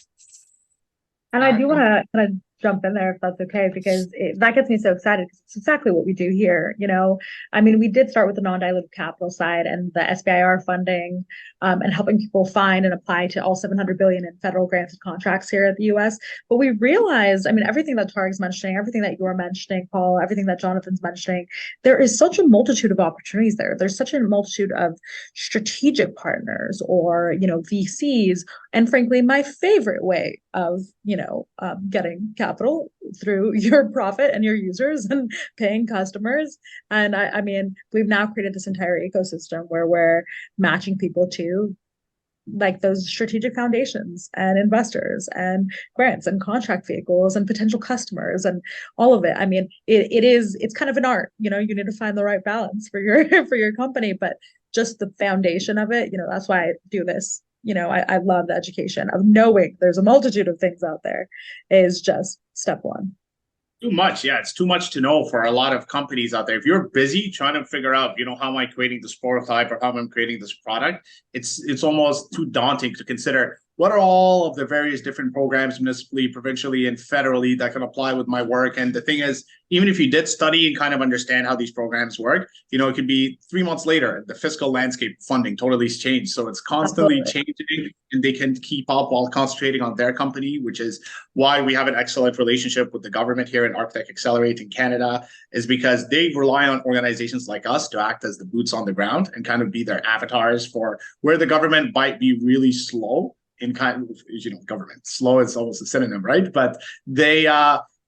C: And I do want to kind of jump in there if that's okay, because that gets me so excited because it's exactly what we do here. I mean, we did start with the non-dilutive capital side and the SBIR funding, and helping people find and apply to all 700 billion in federal grants and contracts here at the US. But we realized, I mean, everything that Tarik's mentioning, everything that you're mentioning, Paul, everything that Jonathan's mentioning, there is such a multitude of opportunities there. There's such a multitude of strategic partners or, VCs, and frankly, my favorite way of, getting capital through your profit and your users and paying customers. And I mean, we've now created this entire ecosystem where we're matching people to like those strategic foundations and investors and grants and contract vehicles and potential customers and all of it. I mean, it's kind of an art, you need to find the right balance for your for your company, but just the foundation of it, that's why I do this. I love the education of knowing there's a multitude of things out there is just step one.
D: Too much. Yeah, it's too much to know for a lot of companies out there. If you're busy trying to figure out, how am I creating this prototype or how am I creating this product, it's almost too daunting to consider what are all of the various different programs municipally, provincially, and federally that can apply with my work. And the thing is, even if you did study and kind of understand how these programs work, it could be 3 months later, the fiscal landscape funding totally has changed. So it's constantly
C: Absolutely.
D: changing and they can keep up while concentrating on their company, which is why we have an excellent relationship with the government here in Archtech Accelerate in Canada, is because they rely on organizations like us to act as the boots on the ground and kind of be their avatars for where the government might be really slow in kind of, government. Slow is almost a synonym, right? But they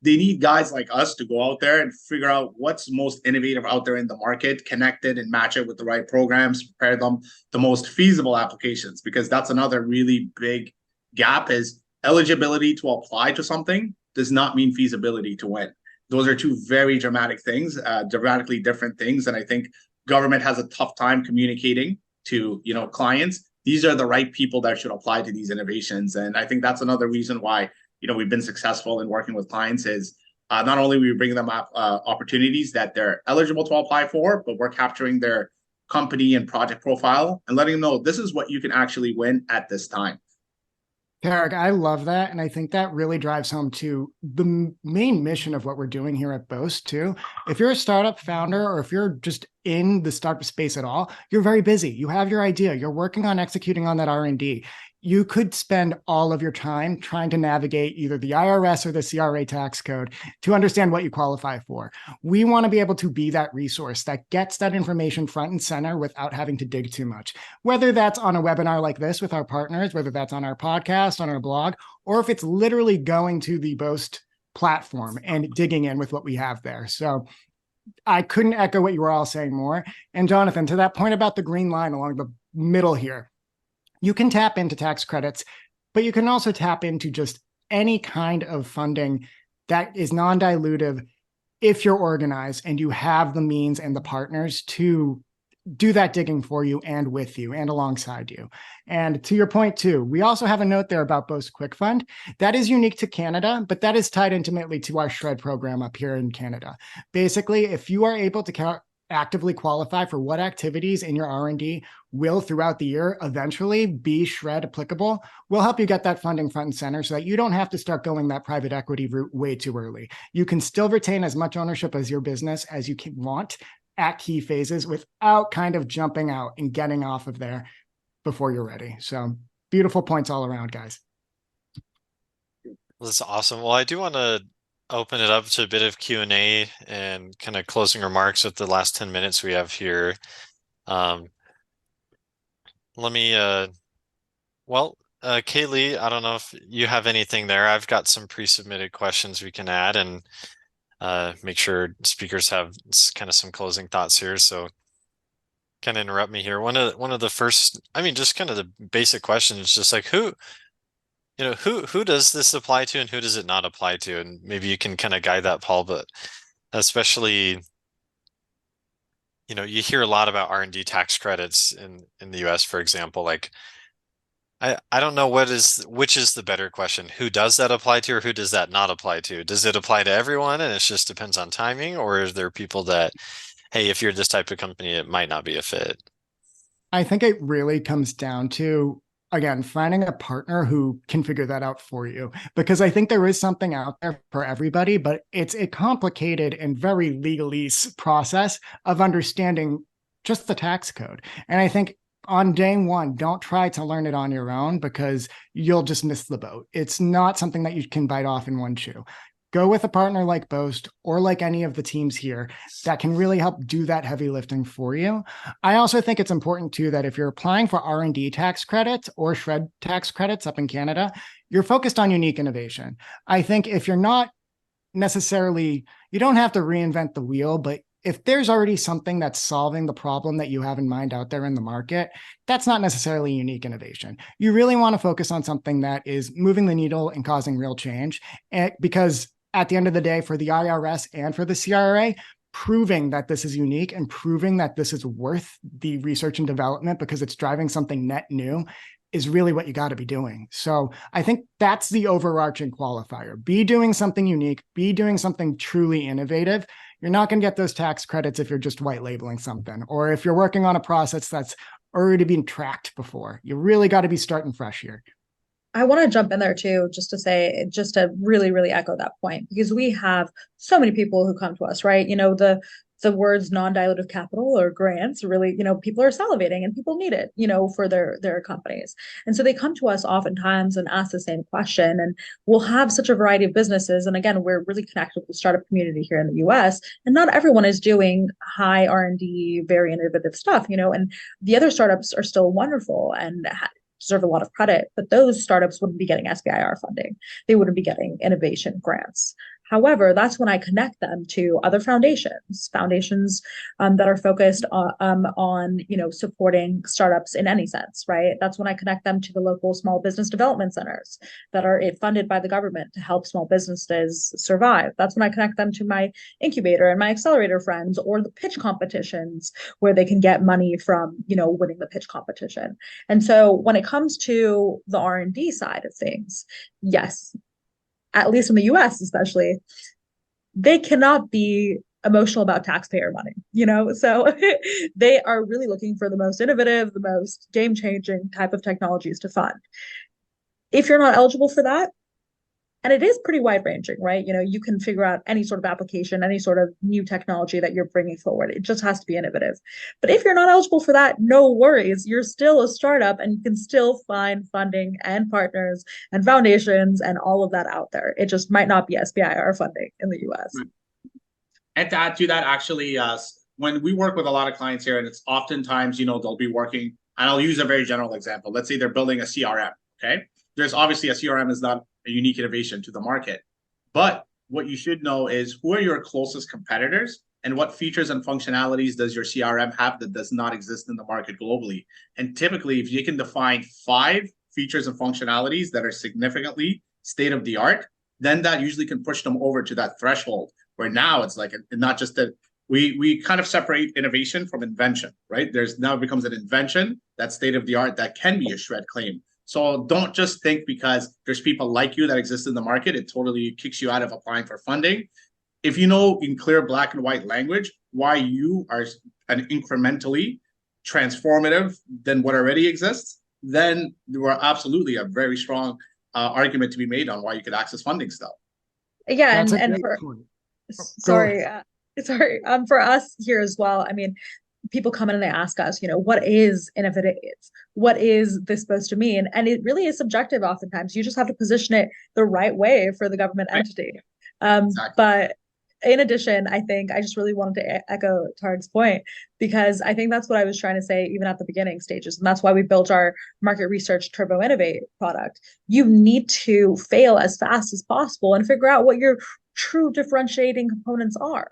D: need guys like us to go out there and figure out what's most innovative out there in the market, connect it and match it with the right programs, prepare them the most feasible applications, because that's another really big gap is eligibility to apply to something does not mean feasibility to win. Those are two very dramatic things, dramatically different things. And I think government has a tough time communicating to, clients. These are the right people that should apply to these innovations. And I think that's another reason why, we've been successful in working with clients is not only we bring them up opportunities that they're eligible to apply for, but we're capturing their company and project profile and letting them know this is what you can actually win at this time.
B: Tarek, I love that. And I think that really drives home to the main mission of what we're doing here at Boast, too. If you're a startup founder or if you're just in the startup space at all, you're very busy. You have your idea. You're working on executing on that R&D. You could spend all of your time trying to navigate either the IRS or the CRA tax code to understand what you qualify for. We want to be able to be that resource that gets that information front and center without having to dig too much, whether that's on a webinar like this with our partners, whether that's on our podcast, on our blog, or if it's literally going to the Boast platform and digging in with what we have there. So I couldn't echo what you were all saying more. And Jonathan, to that point about the green line along the middle here, you can tap into tax credits, but you can also tap into just any kind of funding that is non-dilutive if you're organized and you have the means and the partners to do that digging for you and with you and alongside you. And to your point too, we also have a note there about Boast Quick Fund. That is unique to Canada, but that is tied intimately to our Shred program up here in Canada. Basically, if you are able to actively qualify for what activities in your R&D will throughout the year eventually be Shred applicable, we'll help you get that funding front and center so that you don't have to start going that private equity route way too early. You can still retain as much ownership as your business as you want at key phases without kind of jumping out and getting off of there before you're ready. So beautiful points all around, guys.
A: That's awesome. Well, I do want to open it up to a bit of Q&A and kind of closing remarks with the last 10 minutes we have here. Let me, Kaylee, I don't know if you have anything there. I've got some pre-submitted questions we can add and make sure speakers have kind of some closing thoughts here. So kind of interrupt me here. One of the first, I mean, just kind of the basic question is just like who does this apply to and who does it not apply to? And maybe you can kind of guide that, Paul, but especially, you hear a lot about R&D tax credits in the US, for example, like I don't know which is the better question. Who does that apply to, or who does that not apply to? Does it apply to everyone and it just depends on timing, or is there people that, hey, if you're this type of company, it might not be a fit?
B: I think it really comes down to, again, finding a partner who can figure that out for you. Because I think there is something out there for everybody, but it's a complicated and very legalese process of understanding just the tax code. And I think on day one, don't try to learn it on your own because you'll just miss the boat. It's not something that you can bite off in one chew. Go with a partner like Boast or like any of the teams here that can really help do that heavy lifting for you. I also think it's important too that if you're applying for R&D tax credits or SHRED tax credits up in Canada, you're focused on unique innovation. I think if you're not necessarily, you don't have to reinvent the wheel, but if there's already something that's solving the problem that you have in mind out there in the market, that's not necessarily unique innovation. You really want to focus on something that is moving the needle and causing real change. Because at the end of the day, for the IRS and for the CRA, proving that this is unique and proving that this is worth the research and development because it's driving something net new is really what you got to be doing. So I think that's the overarching qualifier. Be doing something unique, be doing something truly innovative. You're not going to get those tax credits if you're just white labeling something, or if you're working on a process that's already been tracked before. You really got to be starting fresh here.
C: I want to jump in there too, just to say, just to really, really echo that point, because we have so many people who come to us, right? The words non-dilutive capital or grants really, people are salivating and people need it, for their companies. And so they come to us oftentimes and ask the same question. And we'll have such a variety of businesses. And again, we're really connected with the startup community here in the US. And not everyone is doing high R&D, very innovative stuff, and the other startups are still wonderful and deserve a lot of credit, but those startups wouldn't be getting SBIR funding. They wouldn't be getting innovation grants. However, that's when I connect them to other foundations that are focused on supporting startups in any sense, right? That's when I connect them to the local small business development centers that are funded by the government to help small businesses survive. That's when I connect them to my incubator and my accelerator friends, or the pitch competitions where they can get money from winning the pitch competition. And so when it comes to the R&D side of things, yes, at least in the US especially, they cannot be emotional about taxpayer money, So they are really looking for the most innovative, the most game-changing type of technologies to fund. If you're not eligible for that, and it is pretty wide ranging, right? You can figure out any sort of application, any sort of new technology that you're bringing forward. It just has to be innovative. But if you're not eligible for that, no worries. You're still a startup and you can still find funding and partners and foundations and all of that out there. It just might not be SBIR funding in the US.
D: And to add to that, actually, when we work with a lot of clients here, and it's oftentimes, they'll be working, and I'll use a very general example. Let's say they're building a CRM, okay? There's obviously a CRM is not a unique innovation to the market. But what you should know is who are your closest competitors and what features and functionalities does your CRM have that does not exist in the market globally? And typically, if you can define 5 features and functionalities that are significantly state of the art, then that usually can push them over to that threshold where now it's like not just that we kind of separate innovation from invention, right? There's now becomes an invention that's state of the art that can be a SHRED claim. So don't just think because there's people like you that exist in the market, it totally kicks you out of applying for funding. If you know in clear black and white language why you are an incrementally transformative than what already exists, then there are absolutely a very strong argument to be made on why you could access funding still.
C: Yeah, and for sorry, for us here as well. I mean, people come in and they ask us, what is innovative? What is this supposed to mean? And it really is subjective oftentimes. You just have to position it the right way for the government entity. Exactly. But in addition, I think I just really wanted to echo Targ's point, because I think that's what I was trying to say even at the beginning stages. And that's why we built our market research Turbo Innovate product. You need to fail as fast as possible and figure out what your true differentiating components are,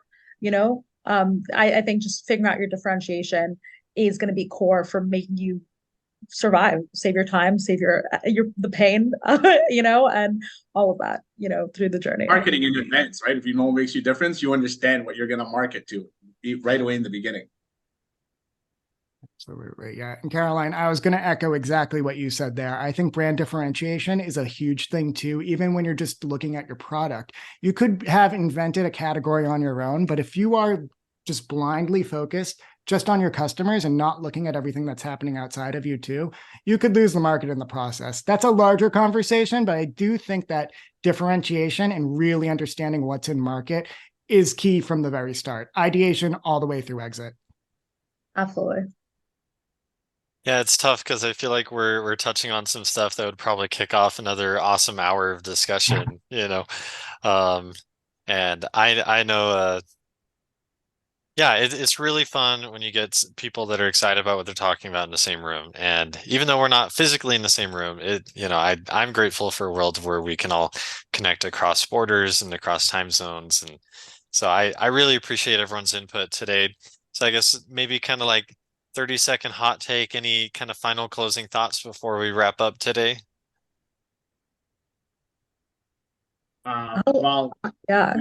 C: I think just figuring out your differentiation is going to be core for making you survive, save your time, save your the pain, and all of that, through the journey.
D: Marketing in advance, right? If you know what makes you difference, you understand what you're going to market to right away in the beginning.
B: Absolutely. Yeah. And Caroline, I was going to echo exactly what you said there. I think brand differentiation is a huge thing too, even when you're just looking at your product. You could have invented a category on your own, but if you are just blindly focused just on your customers and not looking at everything that's happening outside of you too, you could lose the market in the process. That's a larger conversation, but I do think that differentiation and really understanding what's in market is key from the very start, ideation all the way through exit.
C: Absolutely.
A: Yeah, it's tough because I feel like we're touching on some stuff that would probably kick off another awesome hour of discussion, you know. Um, and I know yeah, it's really fun when you get people that are excited about what they're talking about in the same room. And even though we're not physically in the same room, I'm grateful for a world where we can all connect across borders and across time zones. And so I really appreciate everyone's input today. So I guess maybe kind of like 30-second hot take, any kind of final closing thoughts before we wrap up today?
D: Well,
C: Yeah.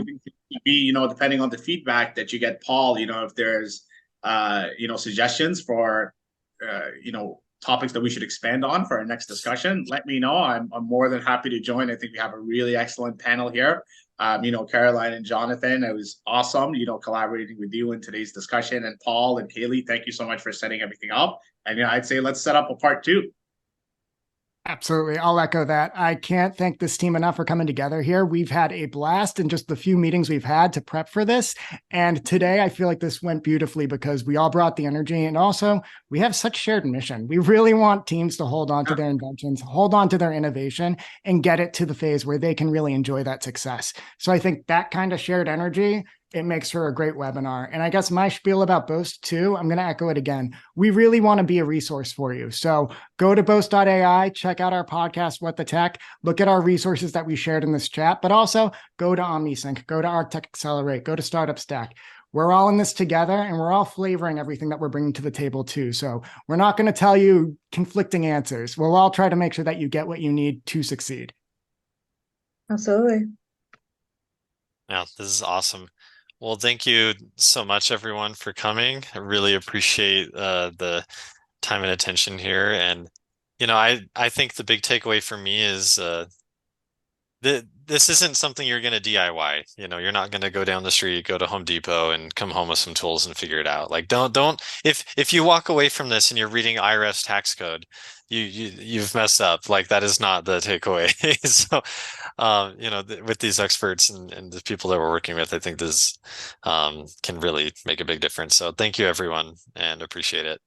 D: be, depending on the feedback that you get, Paul, if there's, suggestions for, topics that we should expand on for our next discussion, let me know. I'm more than happy to join. I think we have a really excellent panel here. Caroline and Jonathan, it was awesome, collaborating with you in today's discussion. And Paul and Kaylee, thank you so much for setting everything up. And, I'd say let's set up a part 2.
B: Absolutely. I'll echo that. I can't thank this team enough for coming together here. We've had a blast in just the few meetings we've had to prep for this. And today I feel like this went beautifully because we all brought the energy, and also we have such shared mission. We really want teams to hold on to their inventions, hold on to their innovation, and get it to the phase where they can really enjoy that success. So I think that kind of shared energy, it makes for a great webinar. And I guess my spiel about Boast too, I'm going to echo it again. We really want to be a resource for you. So go to boast.ai, check out our podcast, What the Tech, look at our resources that we shared in this chat, but also go to OmniSync, go to Archtech Accelerate, go to Startup Stack. We're all in this together, and we're all flavoring everything that we're bringing to the table too. So we're not going to tell you conflicting answers. We'll all try to make sure that you get what you need to succeed.
C: Absolutely.
A: Yeah, this is awesome. Well, thank you so much, everyone, for coming. I really appreciate the time and attention here. And, I think the big takeaway for me is this isn't something you're going to DIY. You're not going to go down the street, go to Home Depot and come home with some tools and figure it out. Like, don't, if you walk away from this and you're reading IRS tax code, you've messed up. Like, that is not the takeaway. So, with these experts and the people that we're working with, I think this can really make a big difference. So thank you, everyone, and appreciate it.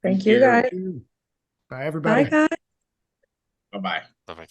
C: Thank you, guys.
B: Bye, everybody.
C: Bye, guys.
D: Bye-bye.
A: Bye-bye.